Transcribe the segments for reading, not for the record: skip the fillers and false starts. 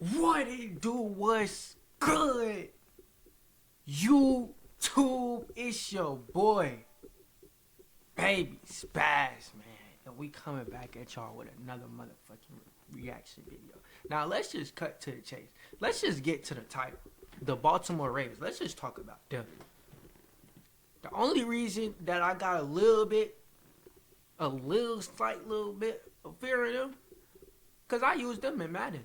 What it do was good. YouTube, it's your boy, Baby Spaz, man. And we coming back at y'all with another motherfucking reaction video. Now, let's just cut to the chase. Let's just get to the title. The Baltimore Ravens. Let's just talk about them. The only reason that I got slight little bit of fear in them, because I used them in Madden.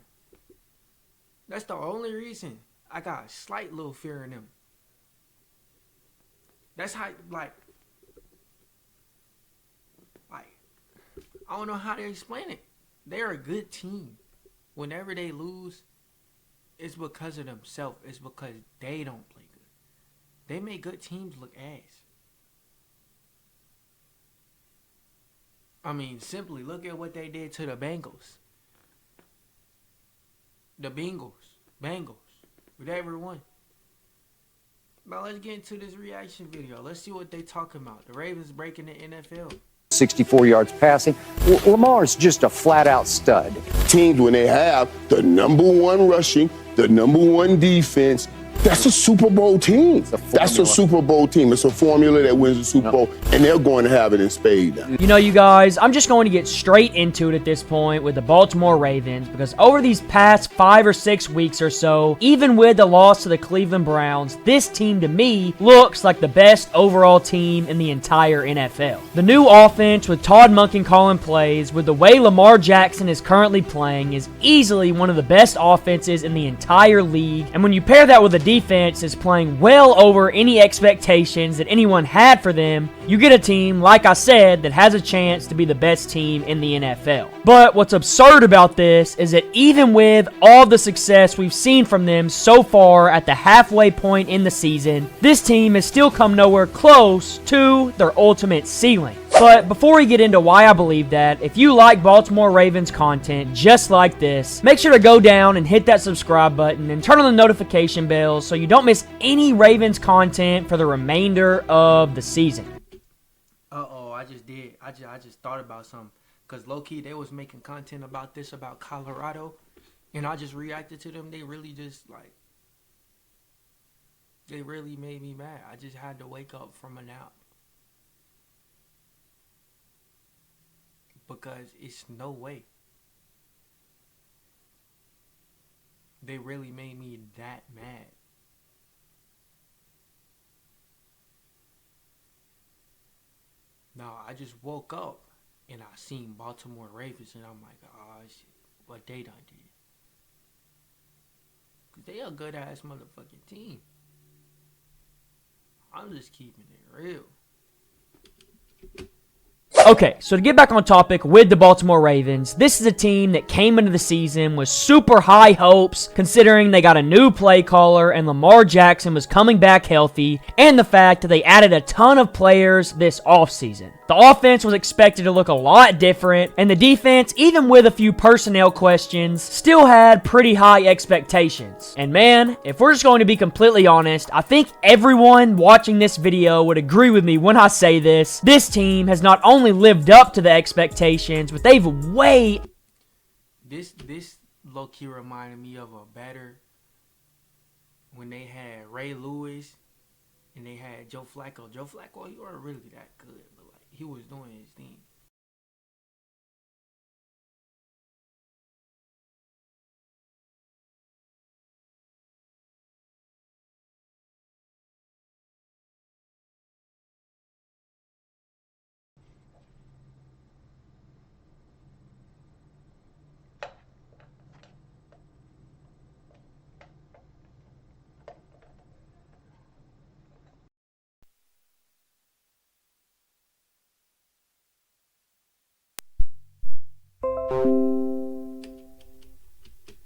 That's the only reason I got a slight little fear in them. That's how, like, I don't know how to explain it. They're a good team. Whenever they lose, it's because of themselves. It's because they don't play good. They make good teams look ass. I mean, simply look at what they did to the Bengals. The Bengals, whatever one. Now let's get into this reaction video. Let's see what they talking about. The Ravens breaking the NFL. 64 yards passing. Lamar's just a flat-out stud. Teams, when they have the number one rushing, the number one defense, that's a Super Bowl team. That's a Super Bowl team. It's a formula that wins the Super Bowl, and they're going to have it in spades now. You know, you guys, I'm just going to get straight into it at this point with the Baltimore Ravens, because over these past 5 or 6 weeks or so, even with the loss to the Cleveland Browns, this team to me looks like the best overall team in the entire NFL. The new offense with Todd Monken calling plays, with the way Lamar Jackson is currently playing, is easily one of the best offenses in the entire league, and when you pair that with a defense is playing well over any expectations that anyone had for them, you get a team, like I said, that has a chance to be the best team in the NFL. But what's absurd about this is that even with all the success we've seen from them so far at the halfway point in the season, this team has still come nowhere close to their ultimate ceiling. But before we get into why I believe that, if you like Baltimore Ravens content just like this, make sure to go down and hit that subscribe button and turn on the notification bell so you don't miss any Ravens content for the remainder of the season. Uh-oh, I just did. I just thought about something. Because low-key, they was making content about this, about Colorado. And I just reacted to them. They really just, like, they really made me mad. I just had to wake up from a nap. Because it's no way. They really made me that mad. No, I just woke up and I seen Baltimore Ravens and I'm like, oh shit, what they done did. Cause they a good ass motherfucking team. I'm just keeping it real. Okay, so to get back on topic with the Baltimore Ravens, this is a team that came into the season with super high hopes, considering they got a new play caller and Lamar Jackson was coming back healthy, and the fact that they added a ton of players this offseason. The offense was expected to look a lot different, and the defense, even with a few personnel questions, still had pretty high expectations. And man, if we're just going to be completely honest, I think everyone watching this video would agree with me when I say this. This team has not only lived up to the expectations, but they've way... This low-key reminded me of a better when they had Ray Lewis and they had Joe Flacco. Joe Flacco, he wasn't really that good, but like he was doing his thing.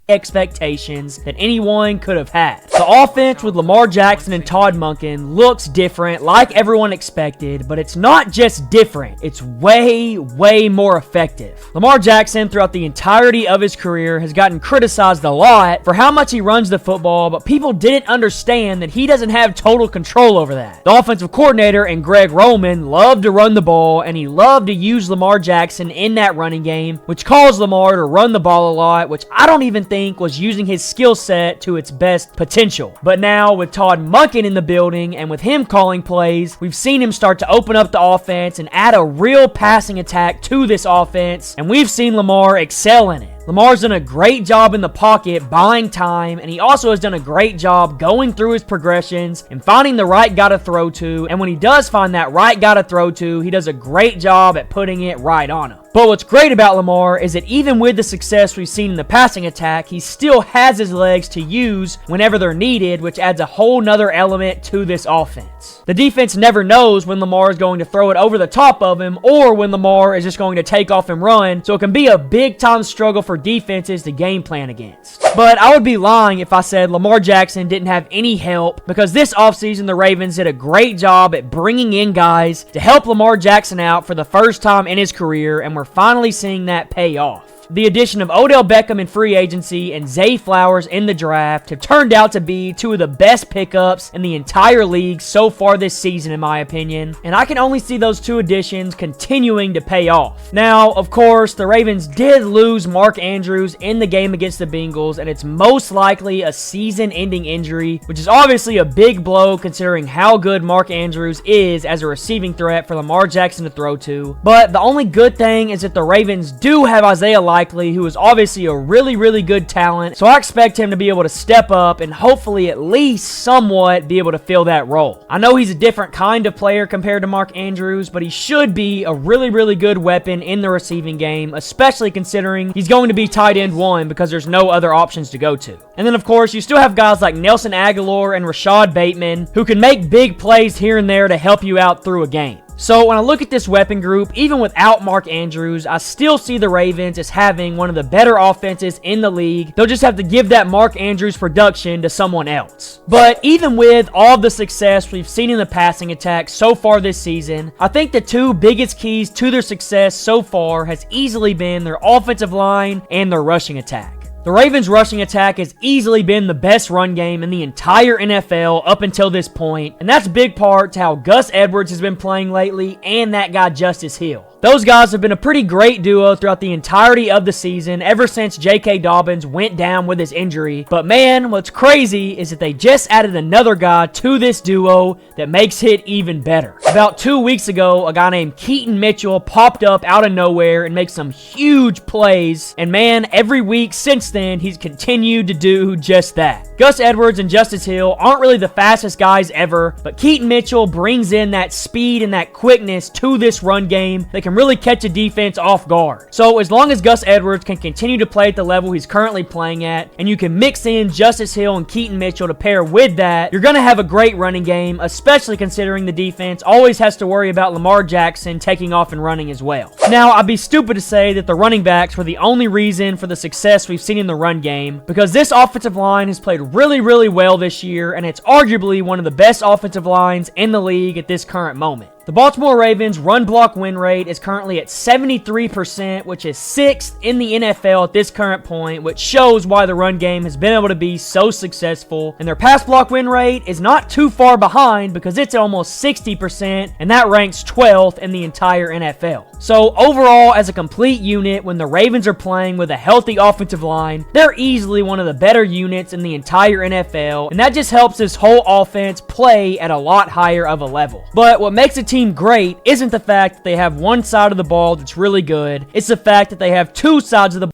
expectations that anyone could have had. The offense with Lamar Jackson and Todd Monken looks different like everyone expected, but it's not just different, it's way more effective. Lamar Jackson throughout the entirety of his career has gotten criticized a lot for how much he runs the football, but people didn't understand that he doesn't have total control over that. The offensive coordinator and Greg Roman loved to run the ball, and he loved to use Lamar Jackson in that running game, which caused Lamar to run the ball a lot, which I don't even think think was using his skill set to its best potential. But now, with Todd Monken in the building and with him calling plays, we've seen him start to open up the offense and add a real passing attack to this offense, and we've seen Lamar excel in it. Lamar's done a great job in the pocket buying time, and he also has done a great job going through his progressions and finding the right guy to throw to, and when he does find that right guy to throw to, he does a great job at putting it right on him. But what's great about Lamar is that even with the success we've seen in the passing attack, he still has his legs to use whenever they're needed, which adds a whole nother element to this offense. The defense never knows when Lamar is going to throw it over the top of him or when Lamar is just going to take off and run, so it can be a big-time struggle for defenses to game plan against. But I would be lying if I said Lamar Jackson didn't have any help, because this offseason the Ravens did a great job at bringing in guys to help Lamar Jackson out for the first time in his career, and we're finally seeing that pay off. The addition of Odell Beckham in free agency and Zay Flowers in the draft have turned out to be two of the best pickups in the entire league so far this season, in my opinion, and I can only see those two additions continuing to pay off. Now, of course, the Ravens did lose Mark Andrews in the game against the Bengals, and it's most likely a season-ending injury, which is obviously a big blow considering how good Mark Andrews is as a receiving threat for Lamar Jackson to throw to. But the only good thing is that the Ravens do have Isaiah Likely, who is obviously a really good talent, so I expect him to be able to step up and hopefully at least somewhat be able to fill that role. I know he's a different kind of player compared to Mark Andrews, but he should be a really good weapon in the receiving game, especially considering he's going to be tight end one because there's no other options to go to. And then of course, you still have guys like Nelson Aguilar and Rashad Bateman who can make big plays here and there to help you out through a game. So when I look at this weapon group, even without Mark Andrews, I still see the Ravens as having one of the better offenses in the league. They'll just have to give that Mark Andrews production to someone else. But even with all the success we've seen in the passing attack so far this season, I think the two biggest keys to their success so far has easily been their offensive line and their rushing attack. The Ravens' rushing attack has easily been the best run game in the entire NFL up until this point, and that's a big part to how Gus Edwards has been playing lately and that guy Justice Hill. Those guys have been a pretty great duo throughout the entirety of the season ever since J.K. Dobbins went down with his injury. But man, what's crazy is that they just added another guy to this duo that makes it even better. About 2 weeks ago, a guy named Keaton Mitchell popped up out of nowhere and makes some huge plays. And man, every week since then, he's continued to do just that. Gus Edwards and Justice Hill aren't really the fastest guys ever, but Keaton Mitchell brings in that speed and that quickness to this run game that can really catch a defense off guard. So as long as Gus Edwards can continue to play at the level he's currently playing at, and you can mix in Justice Hill and Keaton Mitchell to pair with that, you're going to have a great running game, especially considering the defense always has to worry about Lamar Jackson taking off and running as well. Now, I'd be stupid to say that the running backs were the only reason for the success we've seen in the run game, because this offensive line has played really well this year, and it's arguably one of the best offensive lines in the league at this current moment. The Baltimore Ravens' run block win rate is currently at 73%, which is 6th in the NFL at this current point, which shows why the run game has been able to be so successful. And their pass block win rate is not too far behind because it's almost 60%, and that ranks 12th in the entire NFL. So overall, as a complete unit, when the Ravens are playing with a healthy offensive line, they're easily one of the better units in the entire NFL, and that just helps this whole offense play at a lot higher of a level. But what makes a team great isn't the fact that they have one side of the ball that's really good, it's the fact that they have two sides of the ball.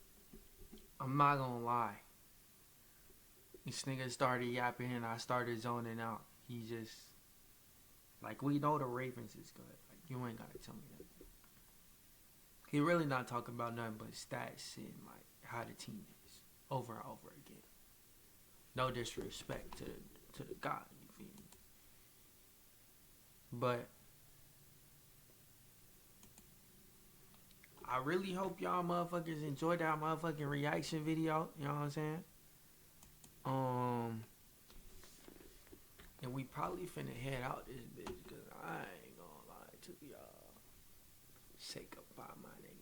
I'm not gonna lie. This nigga started yapping and I started zoning out. He just, like, we know the Ravens is good. Like, you ain't gotta tell me nothing. He really not talking about nothing but stats and, like, how the team is over and over again. No disrespect to the guy, you feel me? But I really hope y'all motherfuckers enjoyed that motherfucking reaction video. You know what I'm saying? And we probably finna head out this bitch because I ain't gonna lie to y'all. Say goodbye, my nigga.